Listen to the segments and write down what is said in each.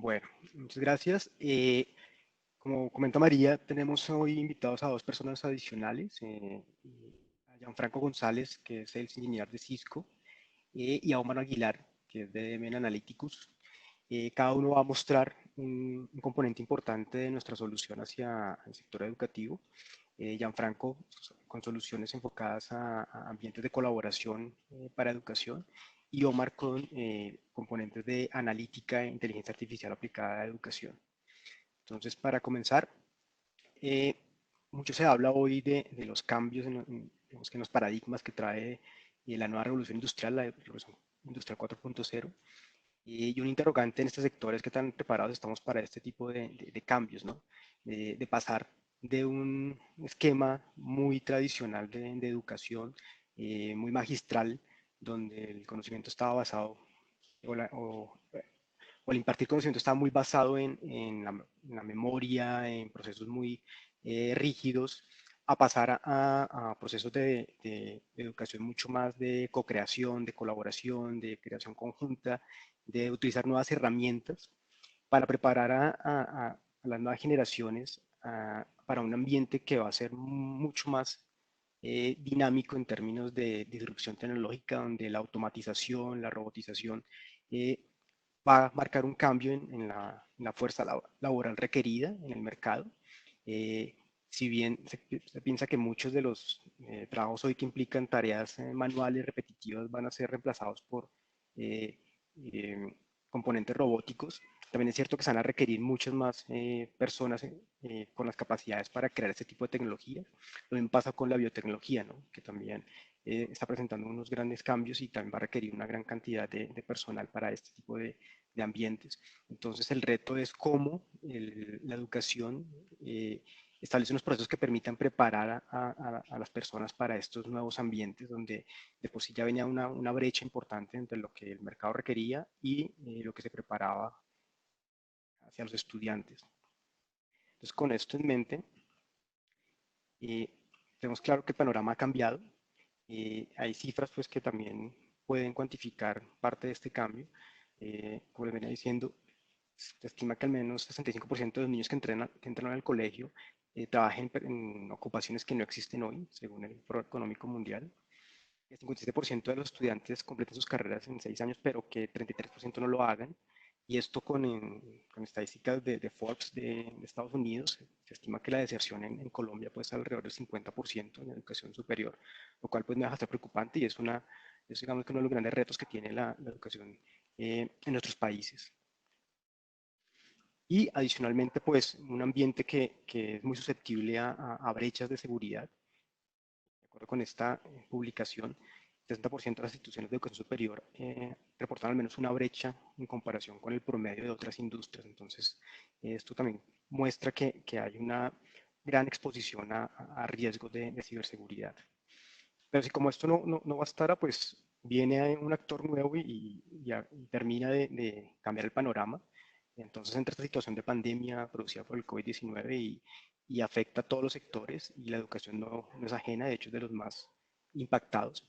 Bueno, muchas gracias. Como comenta María, tenemos hoy invitados a dos personas adicionales, a Gianfranco González, que es el ingeniero de Cisco, y a Omar Aguilar, que es de Men Analyticus. Cada uno va a mostrar un componente importante de nuestra solución hacia el sector educativo. Gianfranco con soluciones enfocadas a ambientes de colaboración para educación y Omar con componentes de analítica e inteligencia artificial aplicada a educación. Entonces, para comenzar, eh, mucho se habla hoy de los cambios en los paradigmas que trae la nueva revolución industrial, la revolución industrial 4.0, y un interrogante en este sector es qué tan preparados estamos para este tipo de cambios, ¿no? De pasar de un esquema muy tradicional de educación, muy magistral, donde el conocimiento estaba basado, o, o el impartir conocimiento estaba muy basado en la memoria, en procesos muy rígidos, a pasar a procesos de educación mucho más de co-creación, de colaboración, de creación conjunta, de utilizar nuevas herramientas para preparar a las nuevas generaciones para un ambiente que va a ser mucho más dinámico en términos de disrupción tecnológica, donde la automatización, la robotización eh, va a marcar un cambio en la fuerza laboral requerida en el mercado. Eh, si bien se piensa que muchos de los trabajos hoy que implican tareas manuales repetitivas van a ser reemplazados por eh, eh, componentes robóticos, también es cierto que se van a requerir muchas más personas con las capacidades para crear este tipo de tecnologías. Lo mismo pasa con la biotecnología, ¿no? Que también está presentando unos grandes cambios y también va a requerir una gran cantidad de personal para este tipo de ambientes. Entonces el reto es cómo la educación establece unos procesos que permitan preparar a las personas para estos nuevos ambientes donde de por sí ya venía una brecha importante entre lo que el mercado requería y lo que se preparaba hacia los estudiantes. Entonces con esto en mente, eh, tenemos claro que el panorama ha cambiado. Hay cifras pues, que también pueden cuantificar parte de este cambio. Como les venía diciendo, se estima que al menos 65% de los niños que entran al colegio trabajen en ocupaciones que no existen hoy, según el Foro Económico Mundial. El 57% de los estudiantes completen sus carreras en 6 años, pero que 33% no lo hagan. Y esto con estadísticas de Forbes de Estados Unidos, se estima que la deserción en Colombia puede estar alrededor del 50% en la educación superior, lo cual pues me deja estar preocupante y es digamos que uno de los grandes retos que tiene la educación en nuestros países. Y adicionalmente, pues, un ambiente que es muy susceptible a brechas de seguridad. De acuerdo con esta publicación, el 60% de las instituciones de educación superior reportan al menos una brecha en comparación con el promedio de otras industrias. Entonces, esto también muestra que hay una gran exposición a riesgos de ciberseguridad. Pero si como esto no bastara, pues viene un actor nuevo y termina de cambiar el panorama. Entonces entra esta situación de pandemia producida por el COVID-19 y afecta a todos los sectores y la educación no es ajena, de hecho es de los más impactados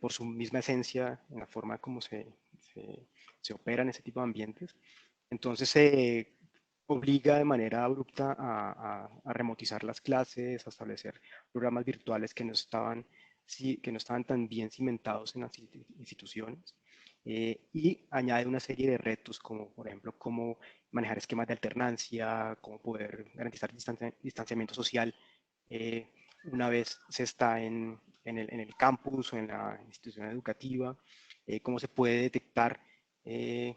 por su misma esencia en la forma como se opera en ese tipo de ambientes. Entonces se obliga de manera abrupta a remotizar las clases, a establecer programas virtuales que no estaban tan bien cimentados en las instituciones y añade una serie de retos como, por ejemplo, cómo manejar esquemas de alternancia, cómo poder garantizar distanciamiento social eh, una vez se está en el campus o en la institución educativa, cómo se puede detectar eh,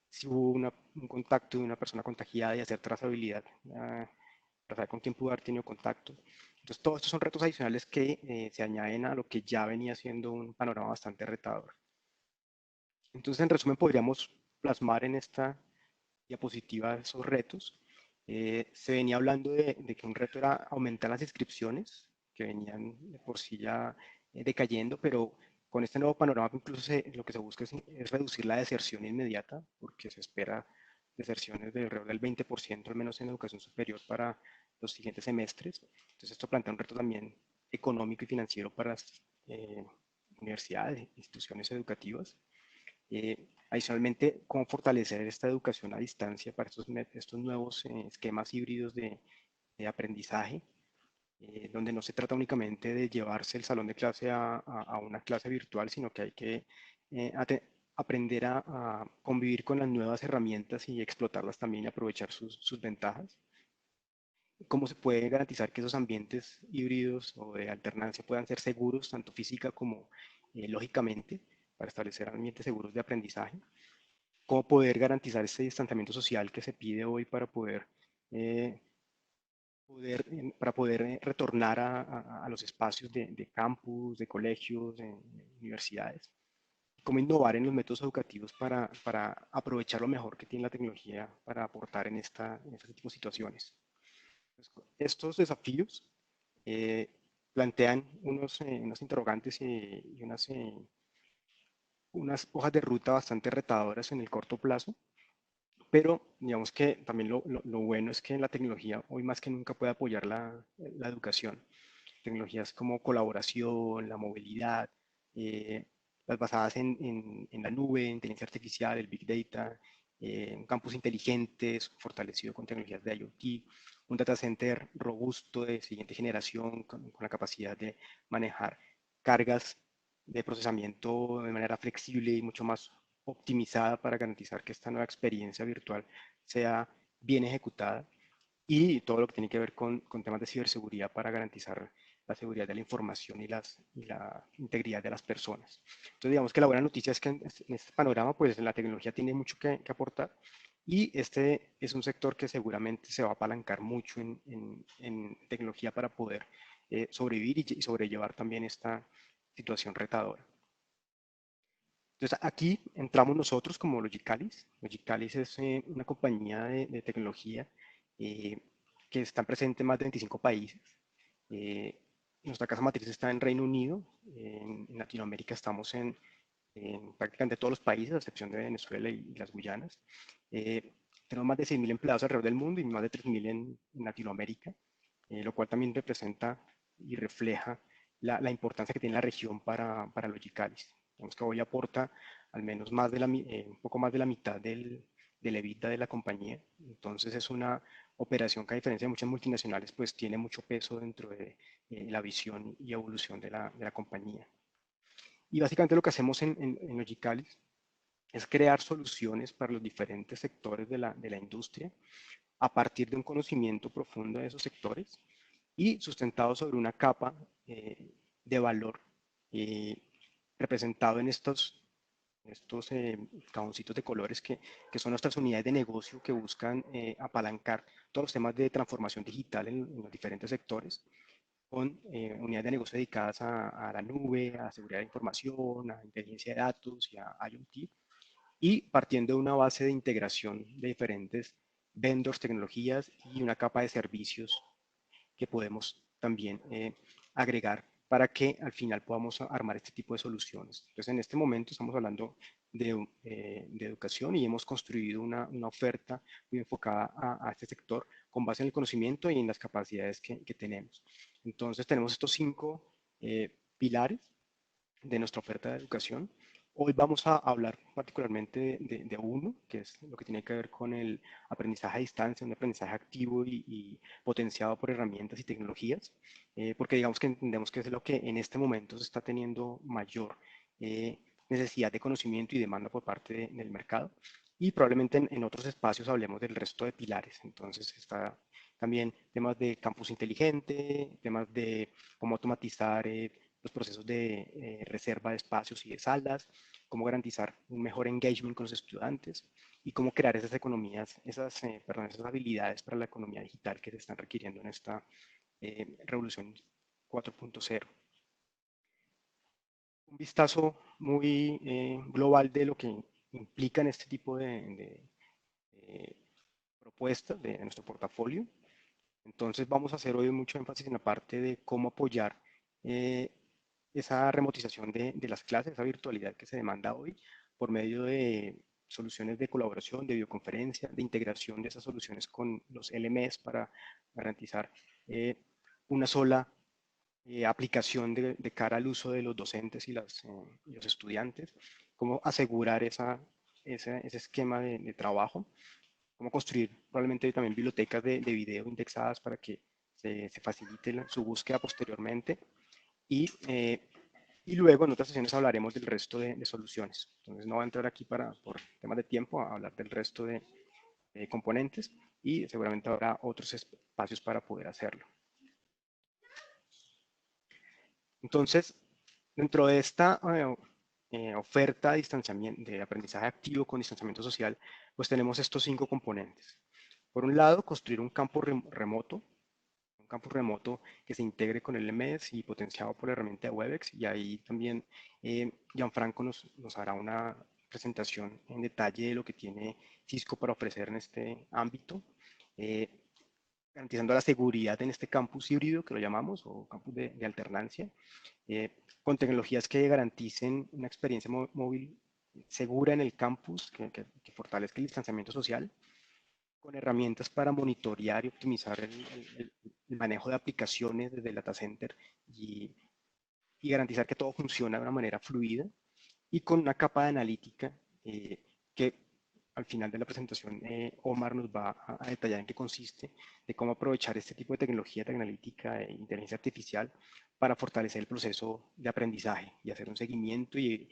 si hubo un contacto de una persona contagiada y hacer trazabilidad, para saber con quién pudo haber tenido contacto. Entonces, todos estos son retos adicionales que se añaden a lo que ya venía siendo un panorama bastante retador. Entonces, en resumen, podríamos plasmar en esta diapositiva esos retos. Se venía hablando de que un reto era aumentar las inscripciones, que venían de por sí ya decayendo, pero con este nuevo panorama incluso lo que se busca es reducir la deserción inmediata, porque se espera deserciones de alrededor del 20%, al menos en educación superior, para los siguientes semestres. Entonces esto plantea un reto también económico y financiero para las universidades, instituciones educativas. Adicionalmente, cómo fortalecer esta educación a distancia para estos nuevos esquemas híbridos de aprendizaje, donde no se trata únicamente de llevarse el salón de clase a una clase virtual, sino que hay que aprender a convivir con las nuevas herramientas y explotarlas también y aprovechar sus ventajas. ¿Cómo se puede garantizar que esos ambientes híbridos o de alternancia puedan ser seguros, tanto física como lógicamente, para establecer ambientes seguros de aprendizaje? ¿Cómo poder garantizar ese distanciamiento social que se pide hoy para eh, poder retornar a los espacios de campus, de colegios, de universidades? ¿Cómo innovar en los métodos educativos para aprovechar lo mejor que tiene la tecnología para aportar en este tipo de situaciones? Pues, estos desafíos eh, plantean unos interrogantes y unas hojas de ruta bastante retadoras en el corto plazo, pero digamos que también lo bueno es que la tecnología hoy más que nunca puede apoyar la educación. Tecnologías como colaboración, la movilidad, eh, las basadas en la nube, inteligencia artificial, el Big Data, un campus inteligente, fortalecido con tecnologías de IoT, un data center robusto de siguiente generación con la capacidad de manejar cargas de procesamiento de manera flexible y mucho más optimizada para garantizar que esta nueva experiencia virtual sea bien ejecutada y todo lo que tiene que ver con temas de ciberseguridad para garantizar la seguridad de la información y la integridad de las personas. Entonces, digamos que la buena noticia es que en este panorama, pues la tecnología tiene mucho que aportar y este es un sector que seguramente se va a apalancar mucho en tecnología para poder sobrevivir y sobrellevar también esta situación retadora. Entonces, aquí entramos nosotros como Logicalis. Logicalis es una compañía de tecnología eh, que está presente en más de 25 países. Eh, Nuestra casa matriz está en Reino Unido. En Latinoamérica estamos en prácticamente todos los países, a excepción de Venezuela y las Guyanas. Tenemos más de 6.000 empleados alrededor del mundo y más de 3.000 en Latinoamérica, lo cual también representa y refleja la importancia que tiene la región para Logicalis. Vemos que hoy aporta al menos un poco más de la mitad del EBITDA de la compañía. Entonces es una operación que a diferencia de muchas multinacionales, pues tiene mucho peso dentro de la visión y evolución de la compañía. Y básicamente lo que hacemos en Logicalis es crear soluciones para los diferentes sectores de la industria a partir de un conocimiento profundo de esos sectores y sustentado sobre una capa de valor eh, representado en estos cajoncitos de colores que son nuestras unidades de negocio que buscan apalancar todos los temas de transformación digital en los diferentes sectores con unidades de negocio dedicadas a la nube, a seguridad de información, a inteligencia de datos y a IoT, y partiendo de una base de integración de diferentes vendors, tecnologías y una capa de servicios que podemos también agregar para que al final podamos armar este tipo de soluciones. Entonces, en este momento estamos hablando de educación y hemos construido una oferta muy enfocada a este sector con base en el conocimiento y en las capacidades que tenemos. Entonces, tenemos estos 5 pilares de nuestra oferta de educación. Hoy vamos a hablar particularmente de uno, que es lo que tiene que ver con el aprendizaje a distancia, un aprendizaje activo y potenciado por herramientas y tecnologías, porque digamos que entendemos que es lo que en este momento se está teniendo mayor necesidad de conocimiento y demanda por parte del mercado. Y probablemente en otros espacios hablemos del resto de pilares. Entonces está también temas de campus inteligente, temas de cómo automatizar los procesos de reserva de espacios y de salas, cómo garantizar un mejor engagement con los estudiantes y cómo crear esas economías, esas habilidades para la economía digital que se están requiriendo en esta revolución 4.0. Un vistazo muy global de lo que implican este tipo de propuestas de nuestro portafolio. Entonces vamos a hacer hoy mucho énfasis en la parte de cómo apoyar eh, esa remotización de las clases, esa virtualidad que se demanda hoy por medio de soluciones de colaboración, de videoconferencia, de integración de esas soluciones con los LMS para garantizar una sola aplicación de cara al uso de los docentes y los estudiantes, cómo asegurar ese esquema de trabajo, cómo construir probablemente también bibliotecas de video indexadas para que se facilite su búsqueda posteriormente. Y luego en otras sesiones hablaremos del resto de soluciones. Entonces no voy a entrar aquí por temas de tiempo a hablar del resto de componentes y seguramente habrá otros espacios para poder hacerlo. Entonces, dentro de esta oferta de distanciamiento, de aprendizaje activo con distanciamiento social, pues tenemos estos 5 componentes. Por un lado, construir un campo remoto que se integre con el LMS y potenciado por la herramienta de Webex. Y ahí también Gianfranco nos hará una presentación en detalle de lo que tiene Cisco para ofrecer en este ámbito, eh, garantizando la seguridad en este campus híbrido que lo llamamos, o campus de alternancia, eh, con tecnologías que garanticen una experiencia móvil segura en el campus, que fortalezca el distanciamiento social, con herramientas para monitorear y optimizar el manejo de aplicaciones desde el data center y garantizar que todo funciona de una manera fluida y con una capa de analítica que al final de la presentación Omar nos va a detallar en qué consiste, de cómo aprovechar este tipo de tecnología analítica e inteligencia artificial para fortalecer el proceso de aprendizaje y hacer un seguimiento y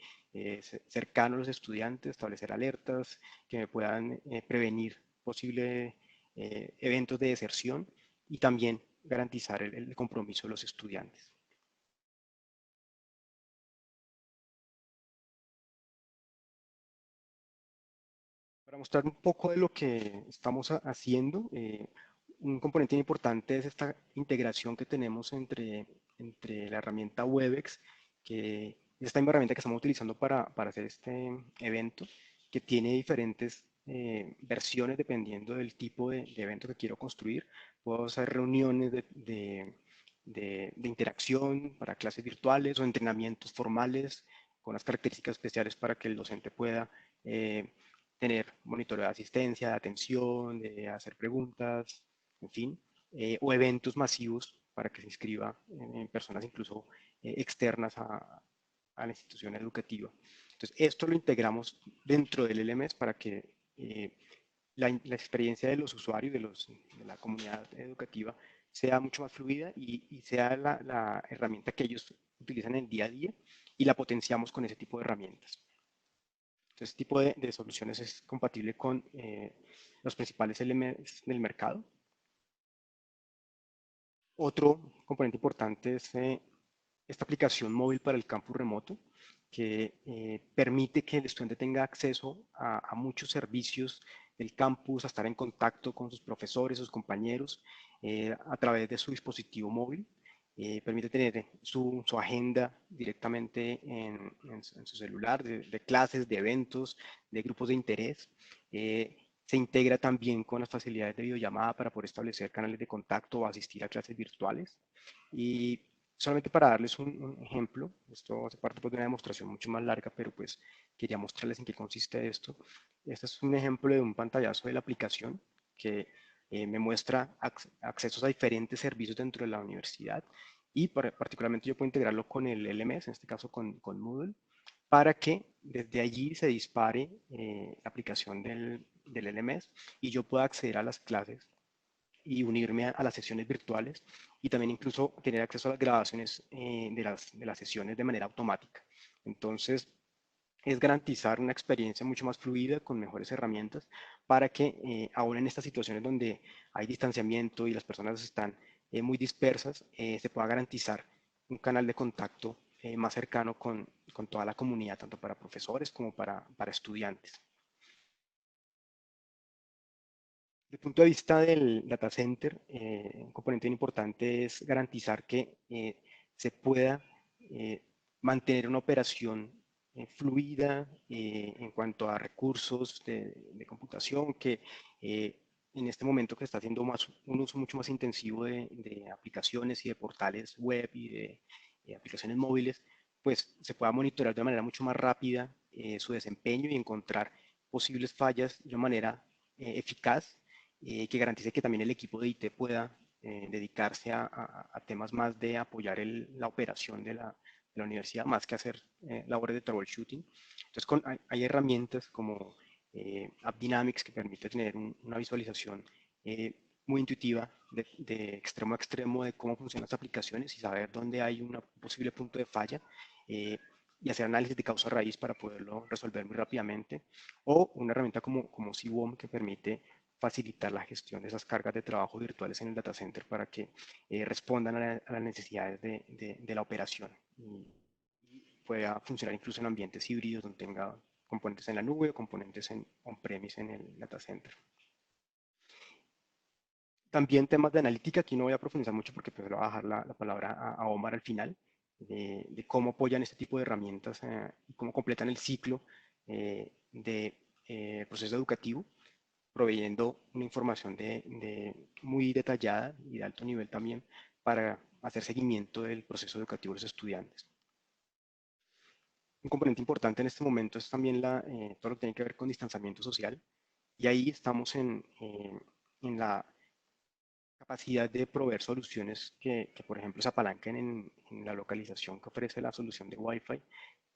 cercano a los estudiantes, establecer alertas que me puedan prevenir posibles eventos de deserción y también garantizar el compromiso de los estudiantes. Para mostrar un poco de lo que estamos haciendo, un componente importante es esta integración que tenemos entre la herramienta Webex, que es esta misma herramienta que estamos utilizando para hacer este evento, que tiene diferentes versiones dependiendo del tipo de evento que quiero construir. Puedo hacer reuniones de interacción para clases virtuales o entrenamientos formales con las características especiales para que el docente pueda tener monitoreo de asistencia, de atención, de hacer preguntas, en fin, o eventos masivos para que se inscriba en personas incluso externas a la institución educativa. Entonces, esto lo integramos dentro del LMS para que la experiencia de los usuarios, de la comunidad educativa, sea mucho más fluida y sea la herramienta que ellos utilizan en el día a día y la potenciamos con ese tipo de herramientas. Entonces, este tipo de soluciones es compatible con los principales LMS del mercado. Otro componente importante es esta aplicación móvil para el campus remoto, que permite que el estudiante tenga acceso a muchos servicios del campus, a estar en contacto con sus profesores, sus compañeros, a través de su dispositivo móvil. Permite tener su agenda directamente en su celular, de clases, de eventos, de grupos de interés. Se integra también con las facilidades de videollamada para poder establecer canales de contacto o asistir a clases virtuales. Y solamente para darles un ejemplo, esto hace parte pues, de una demostración mucho más larga, pero pues quería mostrarles en qué consiste esto. Este es un ejemplo de un pantallazo de la aplicación que me muestra accesos a diferentes servicios dentro de la universidad y particularmente yo puedo integrarlo con el LMS, en este caso con Moodle, para que desde allí se dispare la aplicación del LMS y yo pueda acceder a las clases y unirme a las sesiones virtuales y también incluso tener acceso a las grabaciones de las sesiones de manera automática. Entonces, es garantizar una experiencia mucho más fluida con mejores herramientas para que aún en estas situaciones donde hay distanciamiento y las personas están muy dispersas, se pueda garantizar un canal de contacto más cercano con toda la comunidad, tanto para profesores como para estudiantes. Desde el punto de vista del data center, un componente importante es garantizar que se pueda eh, mantener una operación fluida en cuanto a recursos de computación, que en este momento que está haciendo un uso mucho más intensivo de aplicaciones y de portales web y de aplicaciones móviles, pues se pueda monitorear de manera mucho más rápida su desempeño y encontrar posibles fallas de una manera eficaz que garantice que también el equipo de IT pueda dedicarse a temas más de apoyar la operación la universidad, más que hacer labores de troubleshooting. Entonces, hay herramientas como AppDynamics que permite tener una visualización muy intuitiva de extremo a extremo de cómo funcionan las aplicaciones y saber dónde hay un posible punto de falla y hacer análisis de causa raíz para poderlo resolver muy rápidamente. O una herramienta como CWOM que permite facilitar la gestión de esas cargas de trabajo virtuales en el data center para que respondan a las necesidades de la operación y pueda funcionar incluso en ambientes híbridos donde tenga componentes en la nube o componentes en on-premise en el data center. También temas de analítica, aquí no voy a profundizar mucho porque pues, le voy a dejar la palabra a Omar al final, de cómo apoyan este tipo de herramientas y cómo completan el ciclo de proceso educativo, proveyendo una información muy detallada y de alto nivel también para hacer seguimiento del proceso educativo de los estudiantes. Un componente importante en este momento es también todo lo que tiene que ver con distanciamiento social, y ahí estamos en la capacidad de proveer soluciones que, por ejemplo, se apalanquen en la localización que ofrece la solución de Wi-Fi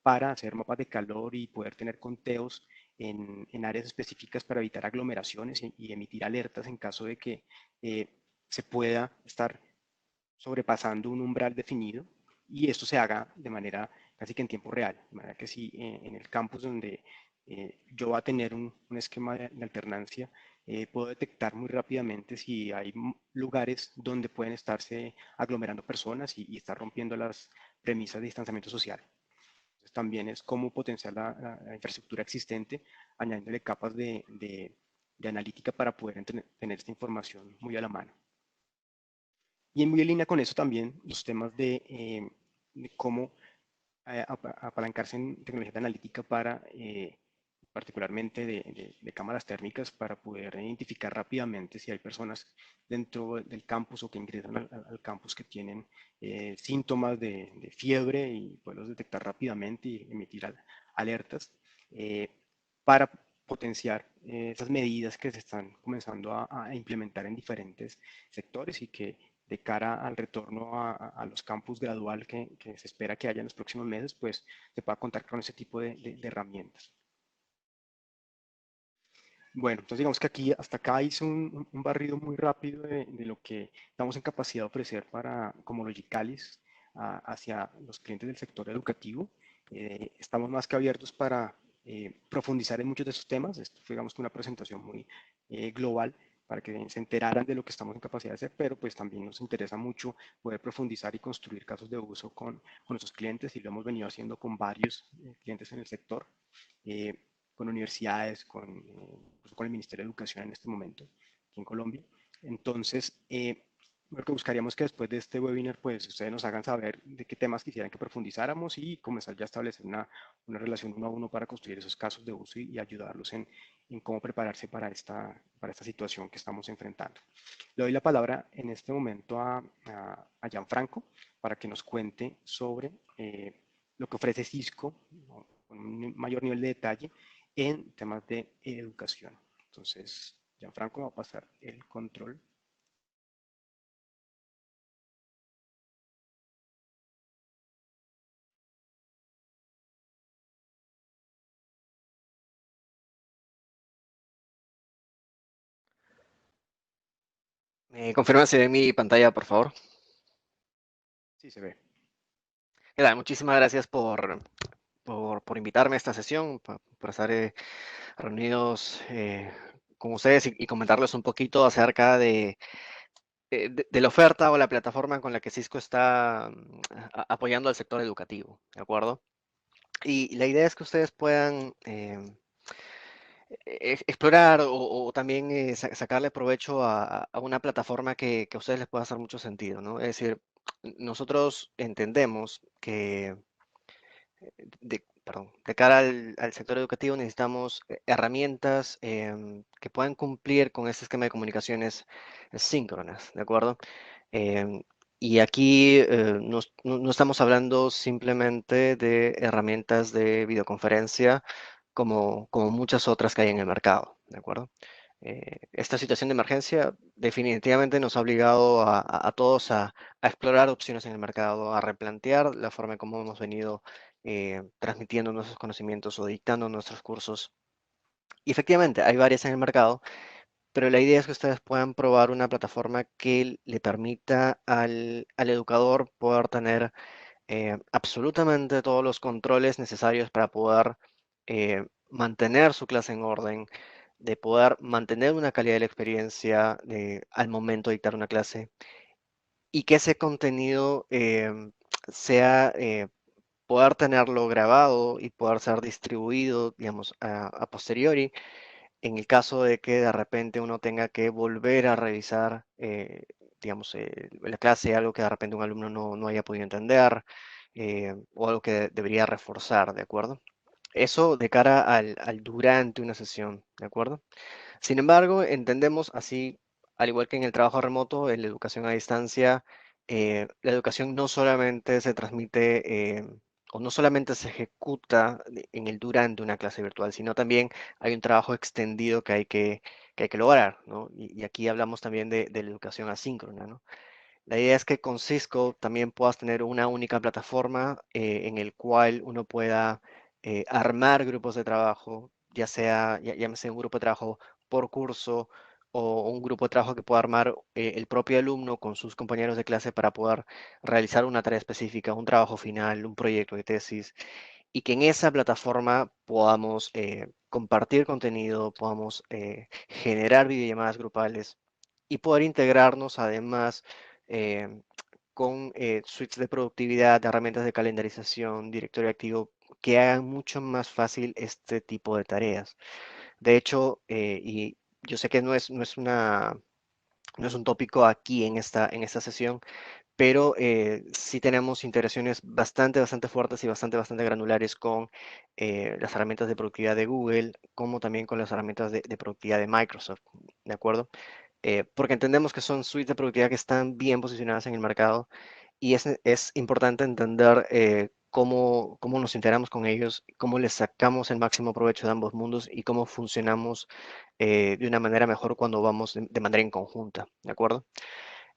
para hacer mapas de calor y poder tener conteos en áreas específicas para evitar aglomeraciones y emitir alertas en caso de que se pueda estar sobrepasando un umbral definido y esto se haga de manera casi que en tiempo real. De manera que si en el campus donde yo va a tener un esquema de alternancia, puedo detectar muy rápidamente si hay lugares donde pueden estarse aglomerando personas y estar rompiendo las premisas de distanciamiento social. Entonces, también es cómo potenciar la infraestructura existente, añadiéndole capas de analítica para poder tener esta información muy a la mano. Y muy en línea con eso también los temas de cómo apalancarse en tecnología de analítica para, particularmente de cámaras térmicas, para poder identificar rápidamente si hay personas dentro del campus o que ingresan al campus que tienen síntomas de fiebre y poderlos detectar rápidamente y emitir alertas para potenciar esas medidas que se están comenzando a implementar en diferentes sectores y que de cara al retorno a los campus gradual que se espera que haya en los próximos meses, pues se pueda contar con ese tipo de herramientas. Bueno, entonces digamos que aquí hasta acá hice un barrido muy rápido de lo que estamos en capacidad de ofrecer como Logicalis hacia los clientes del sector educativo. Estamos más que abiertos para profundizar en muchos de esos temas. Esto fue, digamos, que una presentación muy global para que se enteraran de lo que estamos en capacidad de hacer, pero pues también nos interesa mucho poder profundizar y construir casos de uso con nuestros clientes y lo hemos venido haciendo con varios clientes en el sector. Con universidades, con el Ministerio de Educación en este momento, aquí en Colombia. Entonces, lo que buscaríamos que después de este webinar, pues ustedes nos hagan saber de qué temas quisieran que profundizáramos y comenzar ya a establecer una relación uno a uno para construir esos casos de uso y ayudarlos en cómo prepararse para esta situación que estamos enfrentando. Le doy la palabra en este momento a Gianfranco para que nos cuente sobre lo que ofrece Cisco, ¿no?, con un mayor nivel de detalle en temas de educación. Entonces, Gianfranco va a pasar el control. Confirma si ve mi pantalla, por favor. Sí, se ve. ¿Qué tal? Muchísimas gracias por invitarme a esta sesión, por estar reunidos con ustedes y comentarles un poquito acerca de la oferta o la plataforma con la que Cisco está apoyando al sector educativo, ¿de acuerdo? Y la idea es que ustedes puedan explorar o también sacarle provecho a una plataforma que a ustedes les pueda hacer mucho sentido, ¿no? Es decir, nosotros entendemos que de cara al sector educativo necesitamos herramientas que puedan cumplir con este esquema de comunicaciones síncronas, ¿de acuerdo? Em, y aquí no estamos hablando simplemente de herramientas de videoconferencia como muchas otras que hay en el mercado, ¿de acuerdo? esta situación de emergencia definitivamente nos ha obligado a todos a explorar opciones en el mercado, a replantear la forma en cómo hemos venido transmitiendo nuestros conocimientos o dictando nuestros cursos. Y efectivamente, hay varias en el mercado, pero la idea es que ustedes puedan probar una plataforma que le permita al educador poder tener absolutamente todos los controles necesarios para poder mantener su clase en orden, de poder mantener una calidad de la experiencia al momento de dictar una clase y que ese contenido sea poder tenerlo grabado y poder ser distribuido, digamos, a posteriori en el caso de que de repente uno tenga que volver a revisar, digamos, la clase, algo que de repente un alumno no haya podido entender, o algo que debería reforzar, ¿de acuerdo? Eso de cara al durante una sesión, ¿de acuerdo? Sin embargo, entendemos así, al igual que en el trabajo remoto, en la educación a distancia, la educación no solamente se transmite o no solamente se ejecuta en el durante una clase virtual, sino también hay un trabajo extendido que hay que lograr, ¿no? Y aquí hablamos también de la educación asíncrona, ¿no? La idea es que con Cisco también puedas tener una única plataforma en el cual uno pueda armar grupos de trabajo, ya sea, llámese un grupo de trabajo por curso o un grupo de trabajo que pueda armar el propio alumno con sus compañeros de clase para poder realizar una tarea específica, un trabajo final, un proyecto de tesis, y que en esa plataforma podamos compartir contenido, podamos generar videollamadas grupales y poder integrarnos además eh, con suites de productividad, herramientas de calendarización, directorio activo, que hagan mucho más fácil este tipo de tareas. De hecho, y yo sé que no es un tópico aquí en esta sesión, pero sí tenemos integraciones bastante fuertes y bastante granulares con las herramientas de productividad de Google, como también con las herramientas de productividad de Microsoft, ¿de acuerdo? Porque entendemos que son suites de productividad que están bien posicionadas en el mercado y es importante entender cómo nos integramos con ellos, cómo les sacamos el máximo provecho de ambos mundos y cómo funcionamos de una manera mejor cuando vamos de manera en conjunta, ¿de acuerdo?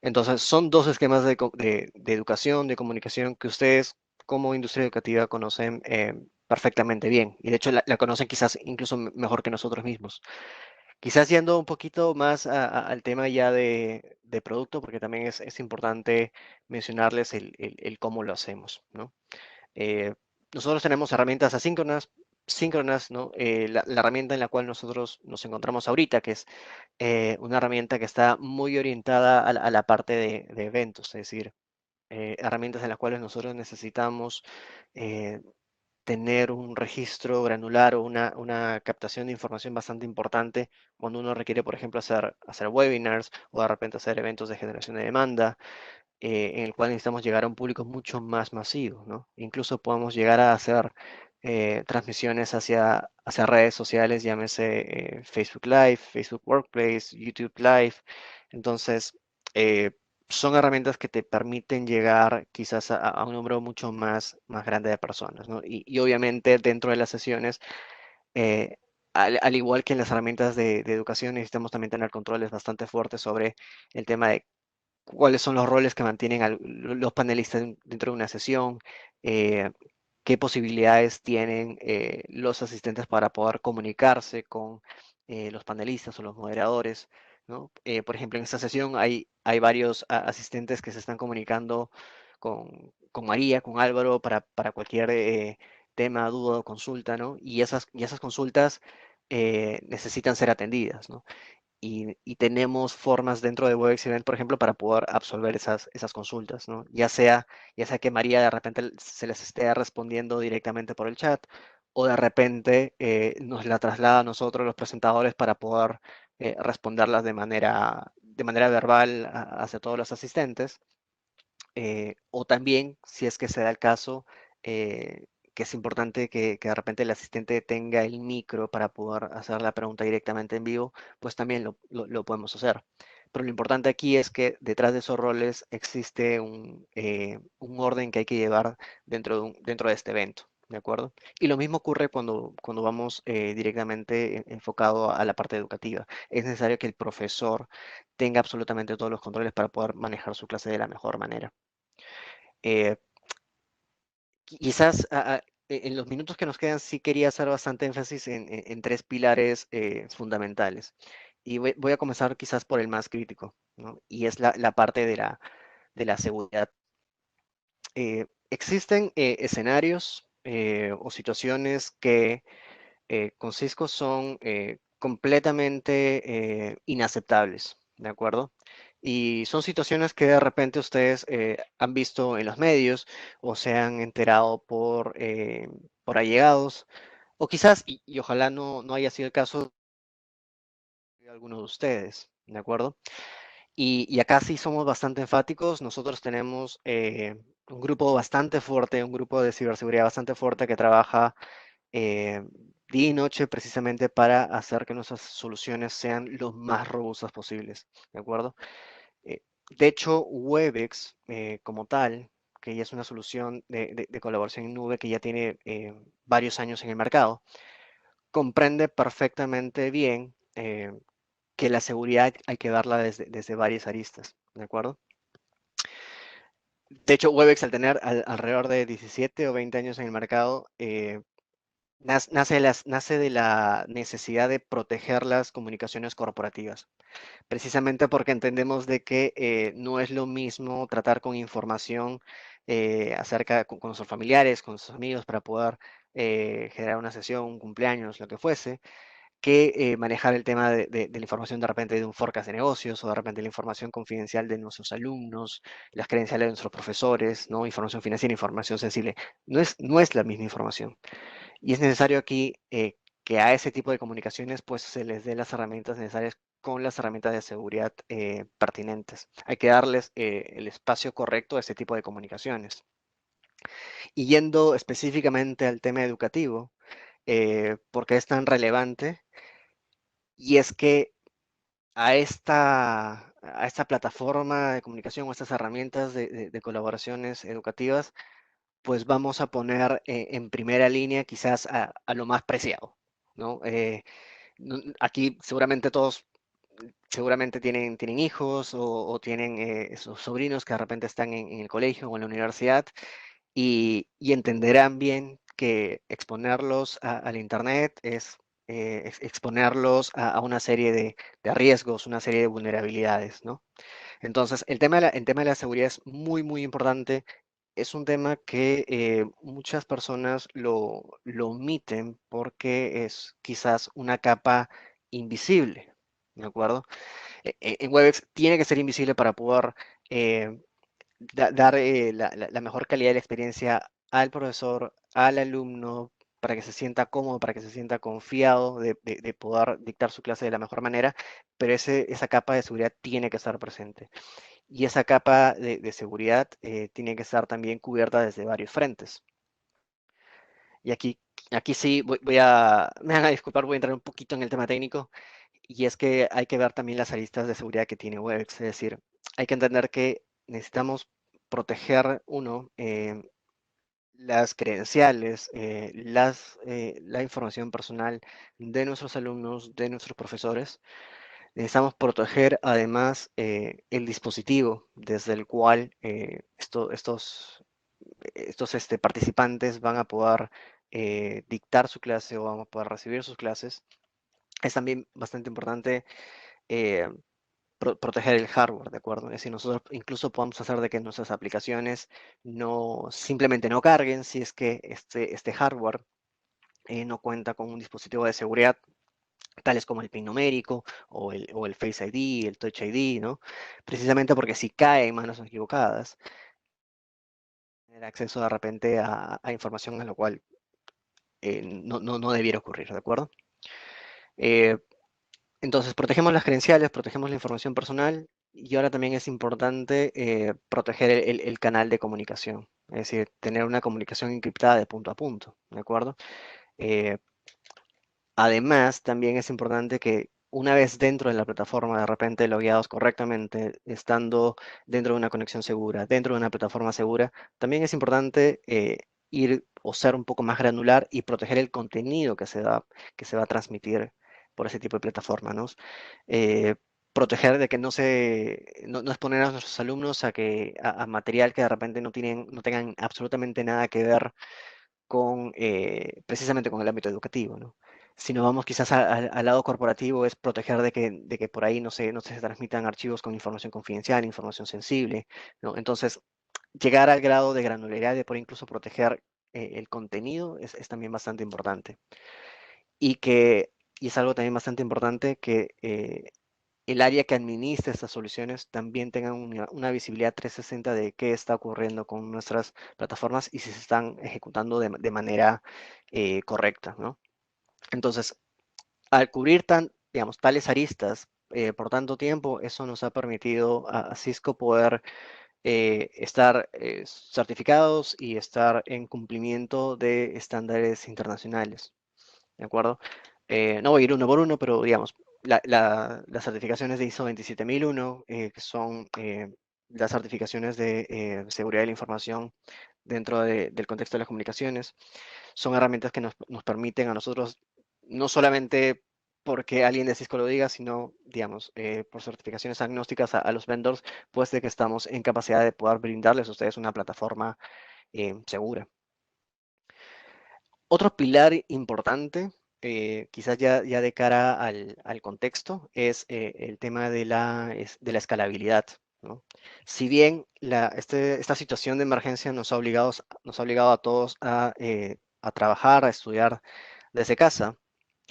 Entonces, son dos esquemas de educación, de comunicación que ustedes como industria educativa conocen perfectamente bien y de hecho la conocen quizás incluso mejor que nosotros mismos. Quizás yendo un poquito más al tema ya de producto, porque también es importante mencionarles el cómo lo hacemos, ¿no? Eh, nosotros tenemos herramientas asíncronas, síncronas, ¿no? La herramienta en la cual nosotros nos encontramos ahorita, que es una herramienta que está muy orientada a la parte de eventos, es decir, herramientas en las cuales nosotros necesitamos eh, tener un registro granular o una captación de información bastante importante cuando uno requiere, por ejemplo, hacer webinars o de repente hacer eventos de generación de demanda, en el cual necesitamos llegar a un público mucho más masivo, ¿no? Incluso podemos llegar a hacer transmisiones hacia redes sociales, llámese Facebook Live, Facebook Workplace, YouTube Live. Entonces, eh, son herramientas que te permiten llegar quizás a un número mucho más grande de personas, ¿no? Y obviamente dentro de las sesiones, eh, al igual que en las herramientas de educación, necesitamos también tener controles bastante fuertes sobre el tema de cuáles son los roles que mantienen los panelistas dentro de una sesión, eh, qué posibilidades tienen los asistentes para poder comunicarse con los panelistas o los moderadores, ¿no? Por ejemplo, en esta sesión hay varios asistentes que se están comunicando con María, con Álvaro, para cualquier tema, duda o consulta, ¿no? Y esas consultas necesitan ser atendidas, ¿no? Y tenemos formas dentro de Webex Event, por ejemplo, para poder absolver esas consultas, ¿no? Ya sea que María de repente se les esté respondiendo directamente por el chat o de repente nos la traslada a nosotros los presentadores para poder responderlas de manera verbal hacia todos los asistentes. O también, si es que se da el caso, que es importante que de repente el asistente tenga el micro para poder hacer la pregunta directamente en vivo, pues también lo podemos hacer. Pero lo importante aquí es que detrás de esos roles existe un orden que hay que llevar dentro de este evento. ¿de acuerdo? Y lo mismo ocurre cuando vamos directamente enfocado a la parte educativa. Es necesario que el profesor tenga absolutamente todos los controles para poder manejar su clase de la mejor manera. Eh, Quizás en los minutos que nos quedan sí quería hacer bastante énfasis en tres pilares fundamentales. Y voy a comenzar quizás por el más crítico, ¿no? Y es la parte de la seguridad. Existen escenarios o situaciones que con Cisco son completamente inaceptables, ¿de acuerdo? Y son situaciones que de repente ustedes han visto en los medios o se han enterado por allegados, o quizás, y ojalá no haya sido el caso de alguno de ustedes, ¿de acuerdo? Y acá sí somos bastante enfáticos. Nosotros tenemos un grupo bastante fuerte, un grupo de ciberseguridad bastante fuerte que trabaja eh, día y noche precisamente para hacer que nuestras soluciones sean lo más robustas posibles, ¿de acuerdo? Eh, de hecho, Webex como tal, que ya es una solución de colaboración en nube que ya tiene varios años en el mercado, comprende perfectamente bien que la seguridad hay que darla desde varias aristas, ¿de acuerdo? De hecho, Webex al tener alrededor de 17 o 20 años en el mercado, nace de la necesidad de proteger las comunicaciones corporativas, precisamente porque entendemos de que no es lo mismo tratar con información acerca con nuestros familiares, con nuestros amigos para poder generar una sesión, un cumpleaños, lo que fuese, que manejar el tema de la información de repente de un forecast de negocios o de repente la información confidencial de nuestros alumnos, las credenciales de nuestros profesores, ¿no? Información financiera, información sensible. No es la misma información. Y es necesario aquí que a ese tipo de comunicaciones pues se les dé las herramientas necesarias con las herramientas de seguridad pertinentes. Hay que darles el espacio correcto a ese tipo de comunicaciones. Y yendo específicamente al tema educativo, ¿por qué es tan relevante? Y es que a esta plataforma de comunicación o estas herramientas de colaboraciones educativas, pues vamos a poner en primera línea quizás a lo más preciado, ¿no? Aquí seguramente todos seguramente tienen hijos o tienen esos sobrinos que de repente están en el colegio o en la universidad y entenderán bien que exponerlos al Internet es exponerlos a una serie de riesgos, una serie de vulnerabilidades, ¿no? Entonces, el tema de la seguridad es muy, muy importante. Es un tema que muchas personas lo omiten porque es quizás una capa invisible, ¿de acuerdo? En Webex tiene que ser invisible para poder eh, dar la mejor calidad de la experiencia al profesor, al alumno, para que se sienta cómodo, para que se sienta confiado de poder dictar su clase de la mejor manera, pero esa capa de seguridad tiene que estar presente. Y esa capa de seguridad tiene que estar también cubierta desde varios frentes. Y aquí sí me van a disculpar, voy a entrar un poquito en el tema técnico, y es que hay que ver también las aristas de seguridad que tiene Webex, es decir, hay que entender que necesitamos proteger, uno, las credenciales, la información personal de nuestros alumnos, de nuestros profesores. Necesitamos proteger además el dispositivo desde el cual estos participantes van a poder dictar su clase o van a poder recibir sus clases. Es también bastante importante eh, proteger el hardware, ¿de acuerdo? Es decir, nosotros incluso podemos hacer de que nuestras aplicaciones simplemente no carguen si es que este hardware no cuenta con un dispositivo de seguridad, tales como el PIN numérico o el Face ID, el Touch ID, ¿no? Precisamente porque si cae en manos equivocadas, tener acceso de repente a información a lo cual no debiera ocurrir, ¿de acuerdo? Eh, entonces, protegemos las credenciales, protegemos la información personal y ahora también es importante proteger el canal de comunicación, es decir, tener una comunicación encriptada de punto a punto, ¿de acuerdo? Eh, Además, también es importante que una vez dentro de la plataforma, de repente logueados correctamente, estando dentro de una conexión segura, dentro de una plataforma segura, también es importante ir o ser un poco más granular y proteger el contenido que se va a transmitir por ese tipo de plataforma, ¿no? Eh, proteger de que no exponer a nuestros alumnos a material que de repente no tengan absolutamente nada que ver con precisamente con el ámbito educativo, ¿no? Si nos vamos quizás al lado corporativo, es proteger de que por ahí no se transmitan archivos con información confidencial, información sensible, ¿no? Entonces, llegar al grado de granularidad de poder incluso proteger el contenido es también bastante importante. Y que, y es algo también bastante importante que el área que administra estas soluciones también tenga una visibilidad 360 de qué está ocurriendo con nuestras plataformas y si se están ejecutando de manera correcta, ¿no? Entonces, al cubrir digamos, tales aristas por tanto tiempo, eso nos ha permitido a Cisco poder estar certificados y estar en cumplimiento de estándares internacionales. ¿De acuerdo? No voy a ir uno por uno, pero digamos, las certificaciones de ISO 27001, que son las certificaciones de seguridad de la información dentro del contexto de las comunicaciones, son herramientas que nos permiten a nosotros, no solamente porque alguien de Cisco lo diga, sino, digamos, por certificaciones agnósticas a los vendors, pues de que estamos en capacidad de poder brindarles a ustedes una plataforma segura. Otro pilar importante, quizás ya de cara al contexto, es el tema de la escalabilidad, ¿no? Si bien esta situación de emergencia nos ha obligado a todos a trabajar, a estudiar desde casa,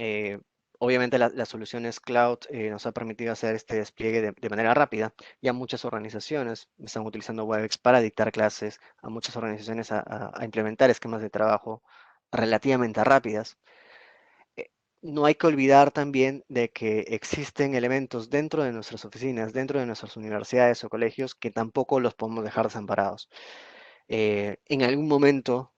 eh, obviamente las soluciones cloud nos ha permitido hacer este despliegue de manera rápida. Ya muchas organizaciones están utilizando Webex para dictar clases, a muchas organizaciones a implementar esquemas de trabajo relativamente rápidas. Eh, No hay que olvidar también de que existen elementos dentro de nuestras oficinas, dentro de nuestras universidades o colegios, que tampoco los podemos dejar desamparados. En algún momento,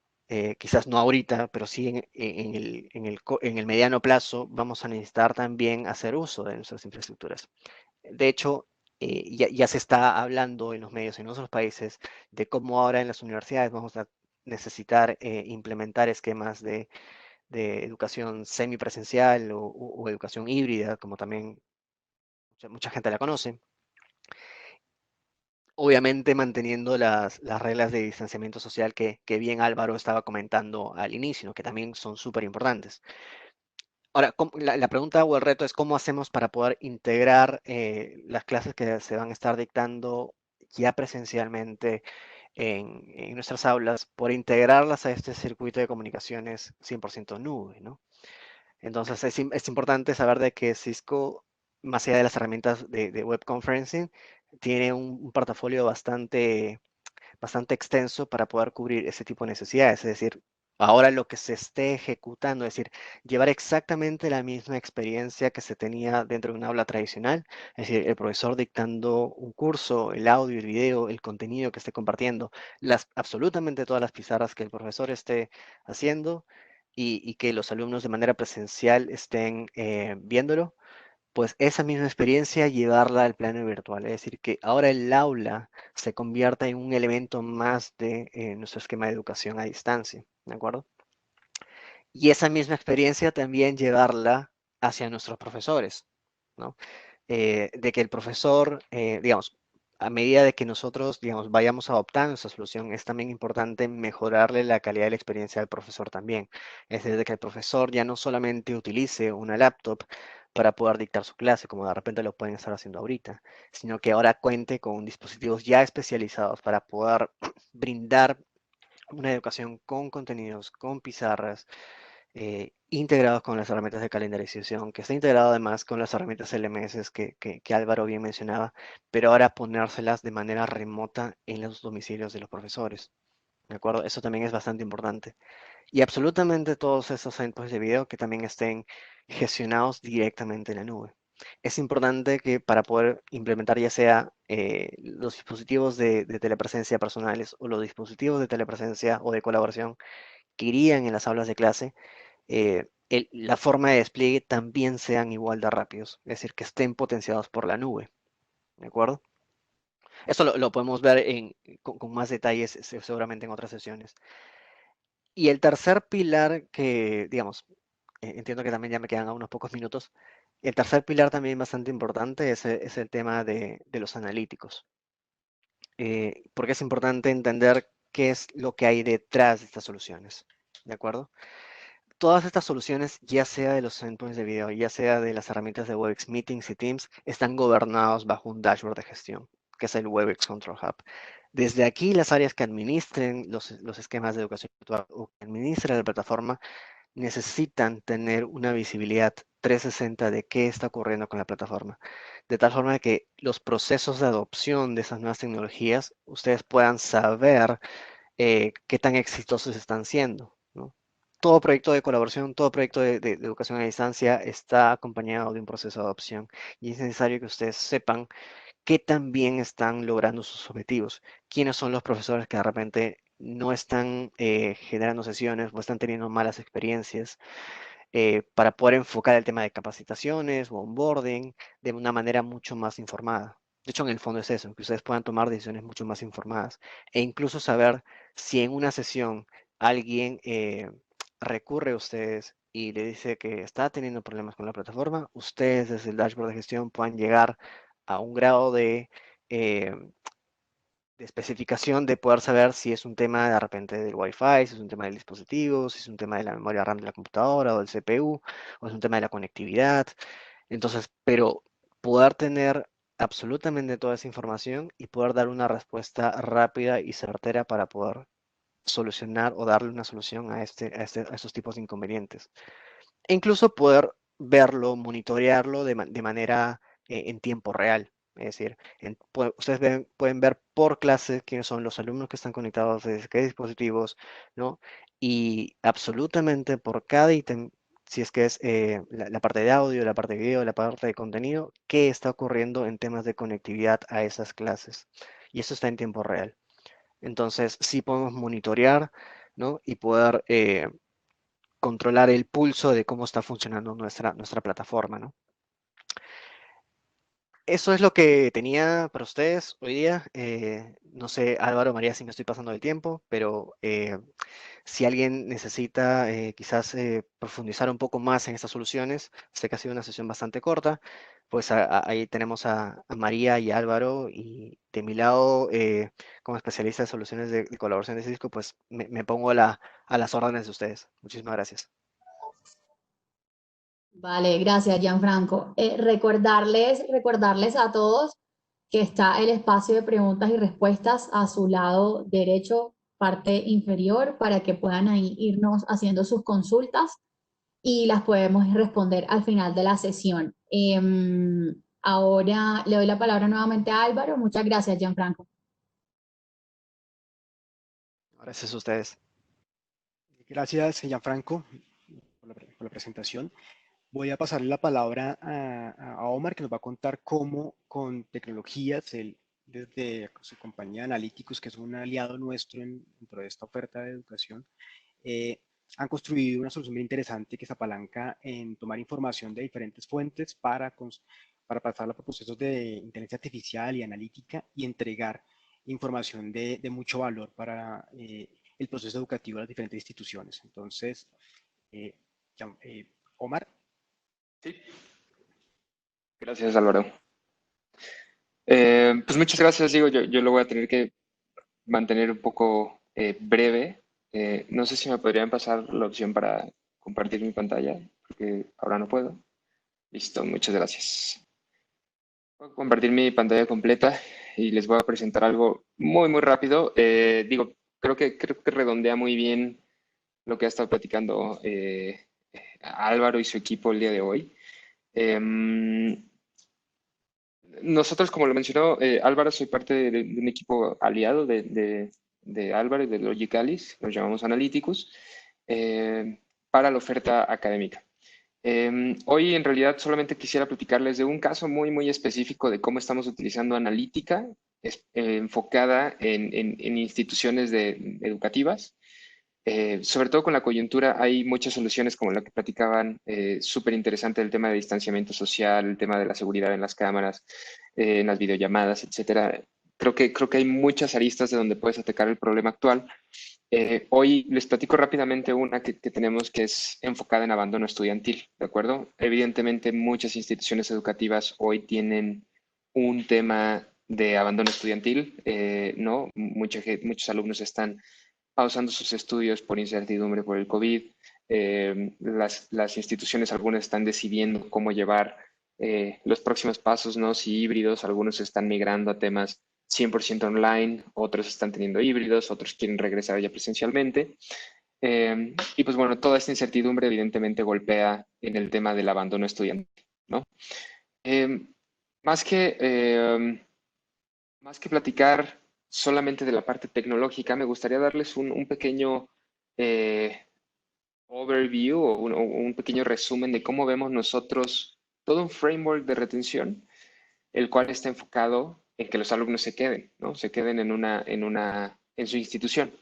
quizás no ahorita, pero sí en el mediano plazo, vamos a necesitar también hacer uso de nuestras infraestructuras. De hecho, ya se está hablando en los medios en otros países de cómo ahora en las universidades vamos a necesitar implementar esquemas de educación semipresencial o educación híbrida, como también mucha gente la conoce. Obviamente manteniendo las reglas de distanciamiento social que bien Álvaro estaba comentando al inicio, ¿no? Que también son súper importantes. Ahora, la pregunta o el reto es cómo hacemos para poder integrar las clases que se van a estar dictando ya presencialmente en nuestras aulas, por integrarlas a este circuito de comunicaciones 100% nube, ¿no? Entonces es importante saber de que Cisco, más allá de las herramientas de web conferencing, tiene un portafolio bastante extenso para poder cubrir ese tipo de necesidades. Es decir, ahora lo que se esté ejecutando, es decir, llevar exactamente la misma experiencia que se tenía dentro de una aula tradicional, es decir, el profesor dictando un curso, el audio, el video, el contenido que esté compartiendo, absolutamente todas las pizarras que el profesor esté haciendo y que los alumnos de manera presencial estén viéndolo, pues esa misma experiencia llevarla al plano virtual. Es decir, que ahora el aula se convierta en un elemento más de nuestro esquema de educación a distancia, ¿de acuerdo? Y esa misma experiencia también llevarla hacia nuestros profesores, ¿no? De que el profesor, digamos, a medida de que nosotros, digamos, vayamos adoptando esa solución, es también importante mejorarle la calidad de la experiencia del profesor también. Es decir, de que el profesor ya no solamente utilice una laptop para poder dictar su clase, como de repente lo pueden estar haciendo ahorita, sino que ahora cuente con dispositivos ya especializados para poder brindar una educación con contenidos, con pizarras, integrados con las herramientas de calendarización, que está integrado además con las herramientas LMS que Álvaro bien mencionaba, pero ahora ponérselas de manera remota en los domicilios de los profesores. ¿De acuerdo? Eso también es bastante importante. Y absolutamente todos esos endpoints de video que también estén gestionados directamente en la nube. Es importante que para poder implementar ya sea los dispositivos de telepresencia personales o los dispositivos de telepresencia o de colaboración que irían en las aulas de clase, la forma de despliegue también sean igual de rápidos, es decir, que estén potenciados por la nube, ¿de acuerdo? Eso lo podemos ver con más detalles seguramente en otras sesiones. Y el tercer pilar que, digamos, entiendo que también ya me quedan a unos pocos minutos. El tercer pilar también bastante importante es el tema de los analíticos. Porque es importante entender qué es lo que hay detrás de estas soluciones. ¿De acuerdo? Todas estas soluciones, ya sea de los endpoints de video, ya sea de las herramientas de Webex Meetings y Teams, están gobernados bajo un dashboard de gestión, que es el Webex Control Hub. Desde aquí, las áreas que administren los esquemas de educación virtual o que administren la plataforma necesitan tener una visibilidad 360 de qué está ocurriendo con la plataforma, de tal forma que los procesos de adopción de esas nuevas tecnologías, ustedes puedan saber qué tan exitosos están siendo, ¿no? Todo proyecto de colaboración, todo proyecto de educación a distancia está acompañado de un proceso de adopción y es necesario que ustedes sepan qué tan bien están logrando sus objetivos, quiénes son los profesores que de repente no están generando sesiones o están teniendo malas experiencias, para poder enfocar el tema de capacitaciones o onboarding de una manera mucho más informada. De hecho, en el fondo es eso, que ustedes puedan tomar decisiones mucho más informadas e incluso saber si en una sesión alguien recurre a ustedes y le dice que está teniendo problemas con la plataforma, ustedes desde el dashboard de gestión puedan llegar a un grado eh, de especificación de poder saber si es un tema de repente del Wi-Fi, si es un tema del dispositivo, si es un tema de la memoria RAM de la computadora o del CPU, o es un tema de la conectividad. Entonces, pero poder tener absolutamente toda esa información y poder dar una respuesta rápida y certera para poder solucionar o darle una solución a estos tipos de inconvenientes. E incluso poder verlo, monitorearlo de manera en tiempo real. Es decir, ustedes pueden ver por clase quiénes son los alumnos que están conectados desde qué dispositivos, ¿no? Y absolutamente por cada ítem, si es que es la parte de audio, la parte de video, la parte de contenido, qué está ocurriendo en temas de conectividad a esas clases. Y eso está en tiempo real. Entonces, sí podemos monitorear, ¿no? Y poder controlar el pulso de cómo está funcionando nuestra plataforma, ¿no? Eso es lo que tenía para ustedes hoy día. No sé, Álvaro, María, si me estoy pasando del tiempo, pero si alguien necesita quizás profundizar un poco más en estas soluciones, sé que ha sido una sesión bastante corta, pues ahí tenemos a María y a Álvaro y de mi lado, como especialista de soluciones de colaboración de Cisco, pues me pongo a las órdenes de ustedes. Muchísimas gracias. Vale, gracias, Gianfranco. Recordarles a todos que está el espacio de preguntas y respuestas a su lado derecho, parte inferior, para que puedan ahí irnos haciendo sus consultas y las podemos responder al final de la sesión. Ahora le doy la palabra nuevamente a Álvaro. Muchas gracias, Gianfranco. Gracias a ustedes. Gracias, Gianfranco, por la presentación. Voy a pasarle la palabra a Omar, que nos va a contar cómo con tecnologías, él, desde su compañía Analyticus, que es un aliado nuestro dentro de esta oferta de educación, eh, han construido una solución muy interesante que se apalanca en tomar información de diferentes fuentes para pasarla por procesos de inteligencia artificial y analítica y entregar información de mucho valor para el proceso educativo de las diferentes instituciones. Entonces, eh, Omar. Sí, gracias Álvaro. Pues muchas gracias, digo, yo lo voy a tener que mantener un poco breve. No sé si me podrían pasar la opción para compartir mi pantalla, porque ahora no puedo. Listo, muchas gracias. Voy a compartir mi pantalla completa y les voy a presentar algo muy rápido. Digo, creo que redondea muy bien lo que ha estado platicando Álvaro y su equipo el día de hoy. Nosotros, como lo mencionó Álvaro, soy parte de un equipo aliado de Álvaro y de Logicalis, nos llamamos Analyticus, para la oferta académica. Hoy en realidad solamente quisiera platicarles de un caso muy específico de cómo estamos utilizando analítica enfocada en instituciones educativas. Sobre todo con la coyuntura hay muchas soluciones como la que platicaban, súper interesante el tema de distanciamiento social, el tema de la seguridad en las cámaras, en las videollamadas, etcétera. creo que hay muchas aristas de donde puedes atacar el problema actual. Hoy les platico rápidamente una que tenemos que es enfocada en abandono estudiantil, ¿de acuerdo? Evidentemente, muchas instituciones educativas hoy tienen un tema de abandono estudiantil, ¿no? Muchos alumnos están pausando sus estudios por incertidumbre por el COVID. Las instituciones, algunas están decidiendo cómo llevar los próximos pasos, ¿no? Si híbridos, algunos están migrando a temas 100% online, otros están teniendo híbridos, otros quieren regresar ya presencialmente. Y pues bueno, toda esta incertidumbre evidentemente golpea en el tema del abandono estudiantil, ¿no? Más que platicar solamente de la parte tecnológica, me gustaría darles un pequeño overview o un pequeño resumen de cómo vemos nosotros todo un framework de retención, el cual está enfocado en que los alumnos se queden, ¿no? Se queden en su institución.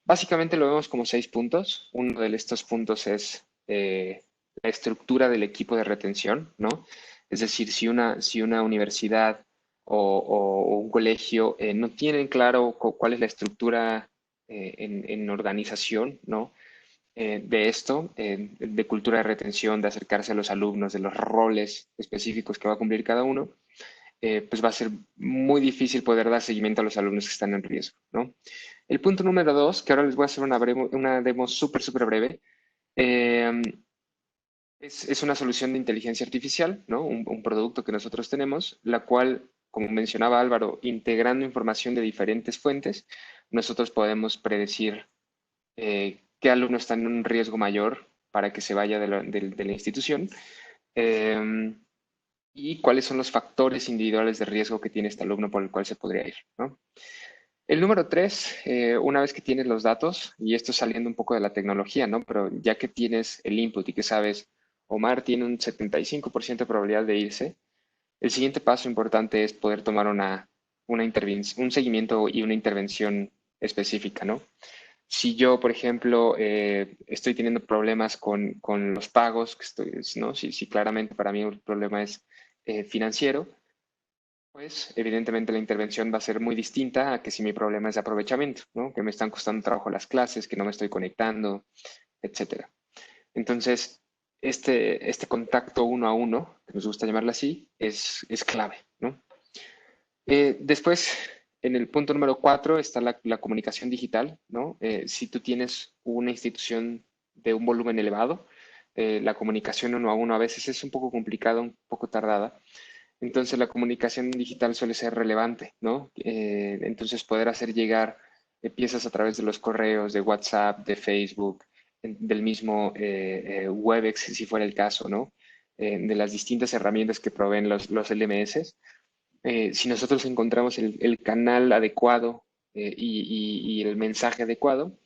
Básicamente lo vemos como 6 puntos. Uno de estos puntos es la estructura del equipo de retención, ¿no? Es decir, si una universidad o un colegio no tienen claro cuál es la estructura en organización, ¿no? De esto, de cultura de retención, de acercarse a los alumnos, de los roles específicos que va a cumplir cada uno, pues va a ser muy difícil poder dar seguimiento a los alumnos que están en riesgo, ¿no? El punto número 2, que ahora les voy a hacer una demo súper breve, es una solución de inteligencia artificial, ¿no? Un producto que nosotros tenemos, la cual, como mencionaba Álvaro, integrando información de diferentes fuentes, nosotros podemos predecir qué alumno está en un riesgo mayor para que se vaya de la institución y cuáles son los factores individuales de riesgo que tiene este alumno por el cual se podría ir, ¿no? El número 3, una vez que tienes los datos, y esto saliendo un poco de la tecnología, ¿no? Pero ya que tienes el input y que sabes, Omar tiene un 75% de probabilidad de irse, el siguiente paso importante es poder tomar un seguimiento y una intervención específica, ¿no? Si yo, por ejemplo, estoy teniendo problemas con los pagos, ¿no? Si claramente para mí el problema es financiero, pues evidentemente la intervención va a ser muy distinta a que si mi problema es de aprovechamiento, ¿no? Que me están costando trabajo las clases, que no me estoy conectando, etcétera. Entonces, este contacto uno a uno, que nos gusta llamarlo así, es clave, ¿no? Después, en el punto número 4 está la comunicación digital, ¿no? Si tú tienes una institución de un volumen elevado, la comunicación uno a uno a veces es un poco complicada, un poco tardada. Entonces, la comunicación digital suele ser relevante, ¿no? Entonces, poder hacer llegar piezas a través de los correos, de WhatsApp, de Facebook, del mismo Webex, si fuera el caso, ¿no? De las distintas herramientas que proveen los LMS. Si nosotros encontramos el canal adecuado y el mensaje adecuado,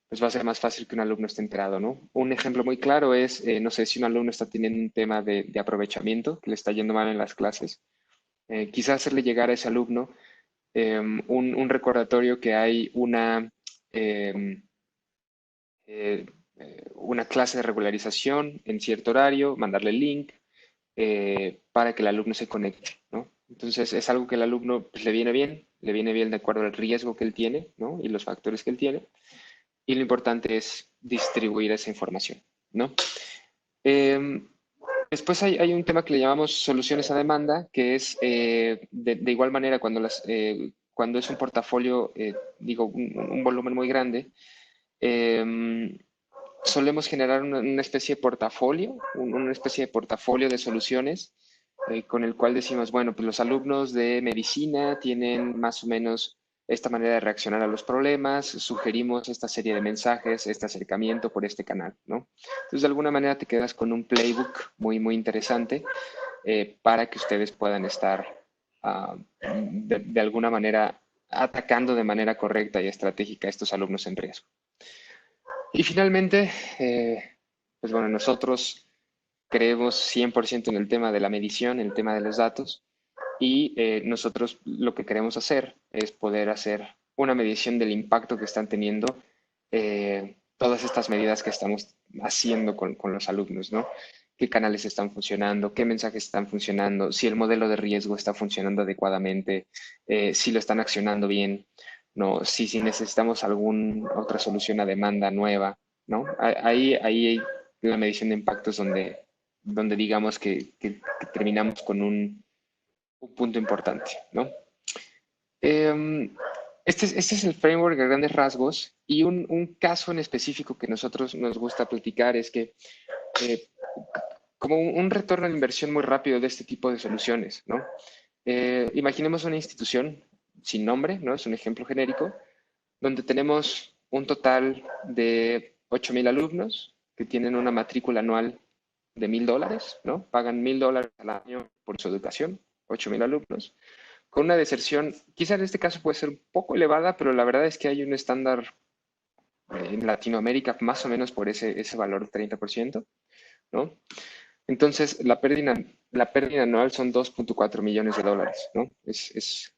pues va a ser más fácil que un alumno esté enterado, ¿no? Un ejemplo muy claro es, no sé, si un alumno está teniendo un tema de aprovechamiento, que le está yendo mal en las clases, quizás hacerle llegar a ese alumno un recordatorio que hay eh, una clase de regularización en cierto horario, mandarle el link para que el alumno se conecte, ¿no? Entonces es algo que el alumno pues, le viene bien de acuerdo al riesgo que él tiene, ¿no? Y los factores que él tiene. Y lo importante es distribuir esa información, ¿no? Después hay un tema que le llamamos soluciones a demanda, que es de igual manera cuando es un portafolio, digo, un volumen muy grande, solemos generar una especie de portafolio, una especie de portafolio de soluciones con el cual decimos, bueno, pues los alumnos de medicina tienen más o menos esta manera de reaccionar a los problemas, sugerimos esta serie de mensajes, este acercamiento por este canal, ¿no? Entonces, de alguna manera te quedas con un playbook muy interesante para que ustedes puedan estar de alguna manera atacando de manera correcta y estratégica a estos alumnos en riesgo. Y finalmente, pues bueno, nosotros creemos 100% en el tema de la medición, en el tema de los datos, y nosotros lo que queremos hacer es poder hacer una medición del impacto que están teniendo todas estas medidas que estamos haciendo con los alumnos, ¿no? qué canales están funcionando, qué mensajes están funcionando, si el modelo de riesgo está funcionando adecuadamente, si lo están accionando bien, ¿no? Si necesitamos alguna otra solución a demanda nueva, ¿no? Ahí la medición de impactos donde digamos que terminamos con un punto importante, ¿no? Este es el framework a grandes rasgos y un caso en específico que nosotros nos gusta platicar es que como un retorno de inversión muy rápido de este tipo de soluciones, ¿no? Imaginemos una institución sin nombre, ¿no? Es un ejemplo genérico, donde tenemos un total de 8,000 alumnos que tienen una matrícula anual de $1,000, ¿no? Pagan $1,000 al año por su educación, 8,000 alumnos, con una deserción, quizá en este caso puede ser un poco elevada, pero la verdad es que hay un estándar en Latinoamérica más o menos por ese valor 30%, ¿no? Entonces, la pérdida anual son $2.4 millones, ¿no? Es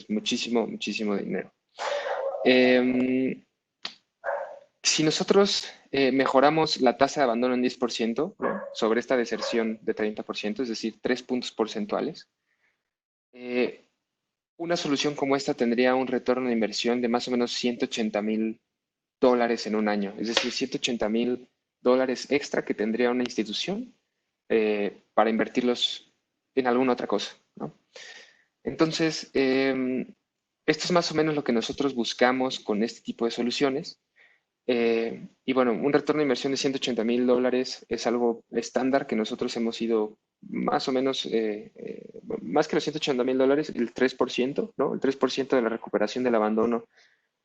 muchísimo, muchísimo dinero. Si nosotros mejoramos la tasa de abandono en 10%, ¿no? Sobre esta deserción de 30%, es decir, 3 puntos porcentuales, una solución como esta tendría un retorno de inversión de más o menos $180,000 en un año, es decir, $180,000 extra que tendría una institución para invertirlos en alguna otra cosa, ¿no? Entonces, esto es más o menos lo que nosotros buscamos con este tipo de soluciones. Y bueno, un retorno de inversión de $180,000 es algo estándar que nosotros hemos ido más o menos, más que los $180,000, el 3%, ¿no? El 3% de la recuperación del abandono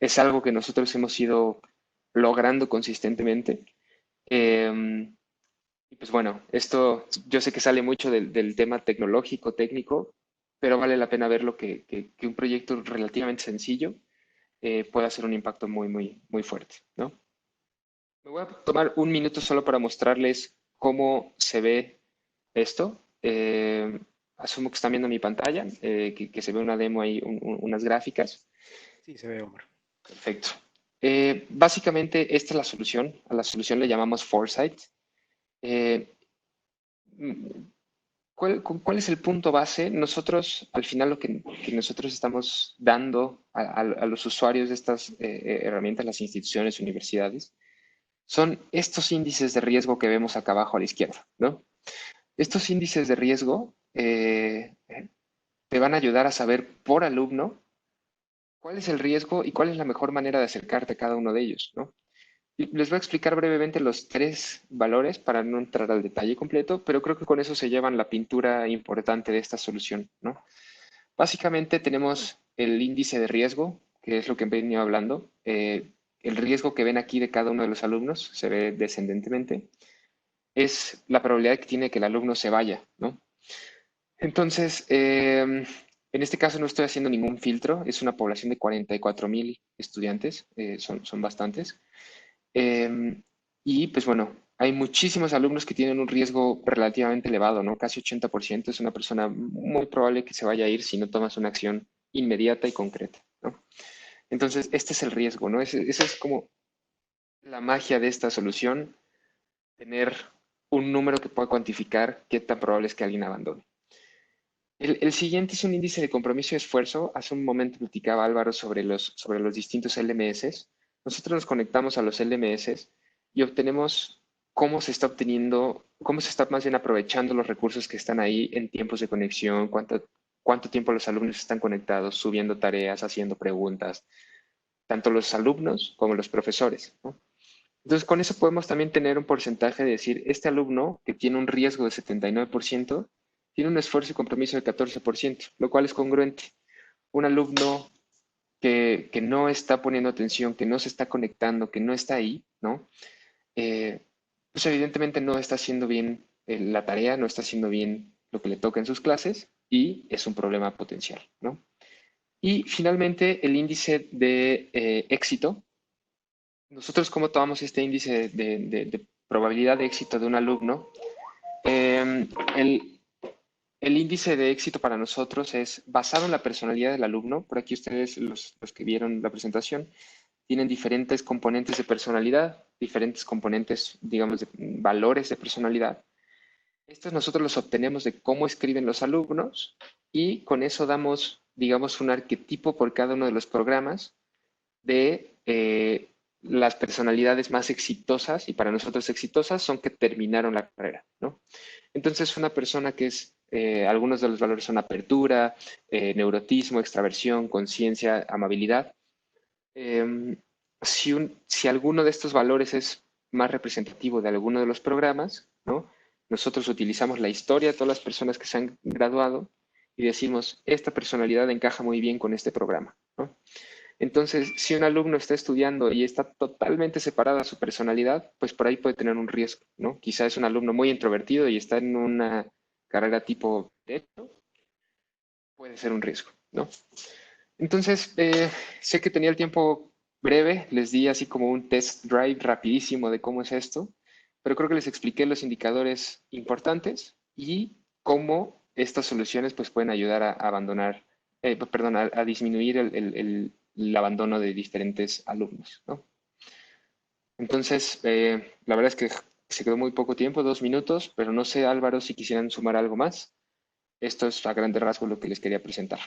es algo que nosotros hemos ido logrando consistentemente. Y pues bueno, esto yo sé que sale mucho del tema tecnológico, técnico, pero vale la pena verlo que un proyecto relativamente sencillo puede hacer un impacto muy, muy, muy fuerte, ¿no? Me voy a tomar un minuto solo para mostrarles cómo se ve esto. Asumo que están viendo mi pantalla, que se ve una demo ahí, unas gráficas. Sí, se ve, Omar. Perfecto. Básicamente, esta es la solución. A la solución le llamamos Foresight. ¿Cuál es el punto base? Nosotros, al final, lo que nosotros estamos dando a los usuarios de estas herramientas, las instituciones, universidades, son estos índices de riesgo que vemos acá abajo a la izquierda, ¿no? Estos índices de riesgo te van a ayudar a saber por alumno cuál es el riesgo y cuál es la mejor manera de acercarte a cada uno de ellos, ¿no? Y les voy a explicar brevemente los 3 valores para no entrar al detalle completo, pero creo que con eso se llevan la pintura importante de esta solución, ¿no? Básicamente tenemos el índice de riesgo, que es lo que he venido hablando. El riesgo que ven aquí de cada uno de los alumnos se ve descendentemente. Es la probabilidad que tiene que el alumno se vaya, ¿no? Entonces, en este caso no estoy haciendo ningún filtro. Es una población de 44,000 estudiantes. Son bastantes. Y pues bueno, hay muchísimos alumnos que tienen un riesgo relativamente elevado, ¿no? Casi 80%. Es una persona muy probable que se vaya a ir si no tomas una acción inmediata y concreta, ¿no? Entonces, este es el riesgo, ¿no? Esa es como la magia de esta solución, tener un número que pueda cuantificar qué tan probable es que alguien abandone. El siguiente es un índice de compromiso y esfuerzo. Hace un momento platicaba Álvaro sobre los distintos LMS. Nosotros nos conectamos a los LMS y obtenemos cómo se está obteniendo, cómo se está más bien aprovechando los recursos que están ahí en tiempos de conexión, cuánto tiempo los alumnos están conectados, subiendo tareas, haciendo preguntas, tanto los alumnos como los profesores, ¿no? Entonces, con eso podemos también tener un porcentaje de decir, este alumno que tiene un riesgo de 79%, tiene un esfuerzo y compromiso de 14%, lo cual es congruente. Un alumno que no está poniendo atención, que no se está conectando, que no está ahí, ¿no? Pues evidentemente no está haciendo bien la tarea, no está haciendo bien lo que le toca en sus clases y es un problema potencial, ¿no? Y finalmente, el índice de éxito. Nosotros, ¿cómo tomamos este índice de probabilidad de éxito de un alumno? El índice de éxito para nosotros es basado en la personalidad del alumno. Por aquí ustedes, los que vieron la presentación, tienen diferentes componentes de personalidad, diferentes componentes, digamos, de valores de personalidad. Estos nosotros los obtenemos de cómo escriben los alumnos y con eso damos, digamos, un arquetipo por cada uno de los programas de las personalidades más exitosas, y para nosotros exitosas son que terminaron la carrera, ¿no? Entonces, una persona que es, algunos de los valores son apertura, neurotismo, extraversión, conciencia, amabilidad. Si alguno de estos valores es más representativo de alguno de los programas, ¿no? Nosotros utilizamos la historia de todas las personas que se han graduado y decimos, esta personalidad encaja muy bien con este programa, ¿no? Entonces, si un alumno está estudiando y está totalmente separada su personalidad, pues por ahí puede tener un riesgo, ¿no? Quizá es un alumno muy introvertido y está en una carrera tipo derecho, puede ser un riesgo, ¿no? Entonces, sé que tenía el tiempo breve, les di así como un test drive rapidísimo de cómo es esto, pero creo que les expliqué los indicadores importantes y cómo estas soluciones pues pueden ayudar a abandonar, perdón, a disminuir el abandono de diferentes alumnos, ¿no? Entonces, la verdad es que se quedó muy poco tiempo, 2 minutos, pero no sé, Álvaro, si quisieran sumar algo más. Esto es a grandes rasgos lo que les quería presentar.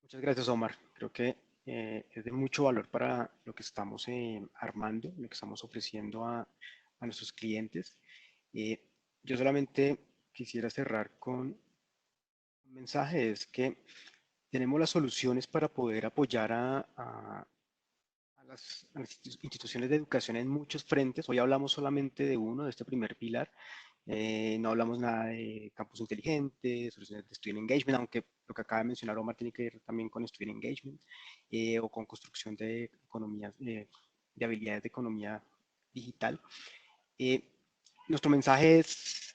Muchas gracias, Omar. Creo que es de mucho valor para lo que estamos armando, lo que estamos ofreciendo a nuestros clientes. Eh, yo solamente quisiera cerrar con un mensaje, es que tenemos las soluciones para poder apoyar a las instituciones de educación en muchos frentes. Hoy hablamos solamente de uno, de este primer pilar. No hablamos nada de campus inteligente, soluciones de student engagement, aunque lo que acaba de mencionar Omar tiene que ver también con student engagement o con construcción de economías, de habilidades de economía digital. Eh, Nuestro mensaje es,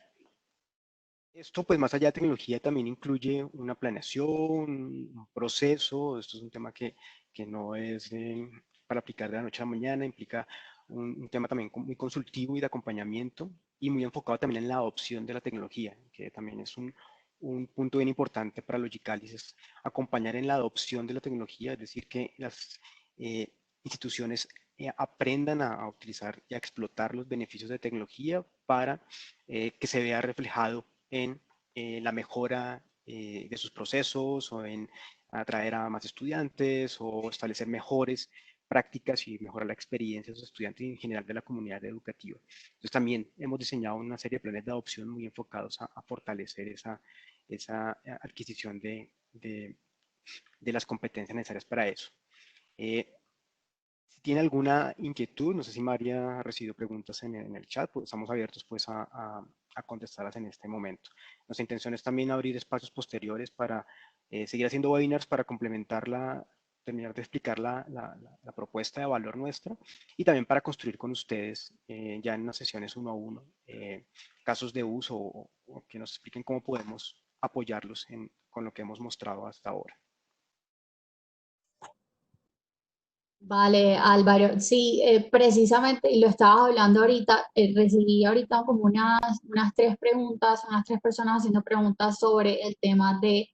esto pues más allá de tecnología también incluye una planeación, un proceso. Esto es un tema que no es para aplicar de la noche a la mañana, implica un tema también muy consultivo y de acompañamiento y muy enfocado también en la adopción de la tecnología, que también es un punto bien importante para Logicalis, es acompañar en la adopción de la tecnología, es decir, que las instituciones aprendan a utilizar y a explotar los beneficios de tecnología para que se vea reflejado en la mejora de sus procesos o en atraer a más estudiantes o establecer mejores prácticas y mejorar la experiencia de los estudiantes y en general de la comunidad educativa. Entonces también hemos diseñado una serie de planes de adopción muy enfocados a fortalecer esa adquisición de las competencias necesarias para eso. Si tiene alguna inquietud, no sé si María ha recibido preguntas en el chat, pues estamos abiertos pues a contestarlas en este momento. Nuestra intención es también abrir espacios posteriores para seguir haciendo webinars para complementar terminar de explicar la propuesta de valor nuestra y también para construir con ustedes ya en unas sesiones uno a uno casos de uso o que nos expliquen cómo podemos apoyarlos con lo que hemos mostrado hasta ahora. Vale, Álvaro. Sí, precisamente, y lo estabas hablando ahorita, recibí ahorita como unas tres preguntas, unas tres personas haciendo preguntas sobre el tema de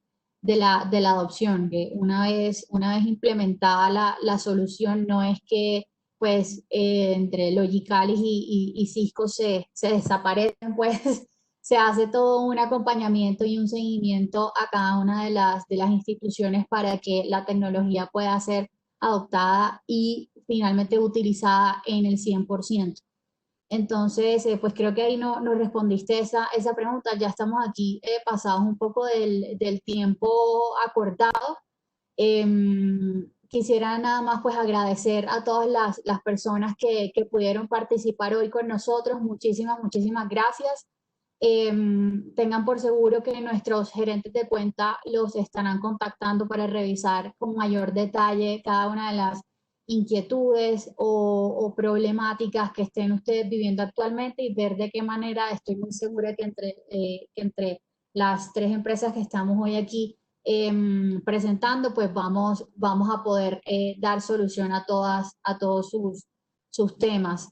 la adopción, que una vez implementada la solución, no es que pues entre Logicalis y Cisco se desaparecen, pues se hace todo un acompañamiento y un seguimiento a cada una de las instituciones para que la tecnología pueda ser adoptada y finalmente utilizada en el 100%. Entonces, pues creo que ahí nos respondiste esa pregunta. Ya estamos aquí pasados un poco del tiempo acordado. Quisiera nada más pues agradecer a todas las personas que pudieron participar hoy con nosotros. Muchísimas, muchísimas gracias. Tengan por seguro que nuestros gerentes de cuenta los estarán contactando para revisar con mayor detalle cada una de las inquietudes o problemáticas que estén ustedes viviendo actualmente y ver de qué manera, estoy muy segura que entre las tres empresas que estamos hoy aquí presentando, pues vamos a poder dar solución a todos sus temas.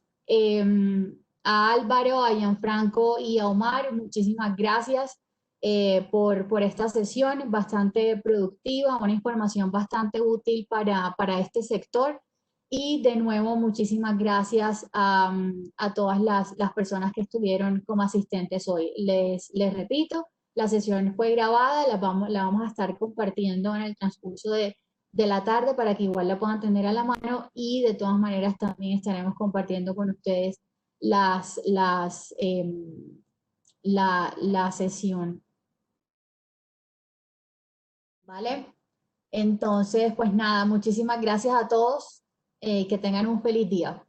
A Álvaro, a Gianfranco y a Omar, muchísimas gracias por esta sesión bastante productiva, una información bastante útil para este sector. Y de nuevo, muchísimas gracias a todas las personas que estuvieron como asistentes hoy. Les repito, la sesión fue grabada, la vamos a estar compartiendo en el transcurso de la tarde para que igual la puedan tener a la mano, y de todas maneras también estaremos compartiendo con ustedes la sesión. ¿Vale? Entonces, pues nada, muchísimas gracias a todos. Que tengan un feliz día.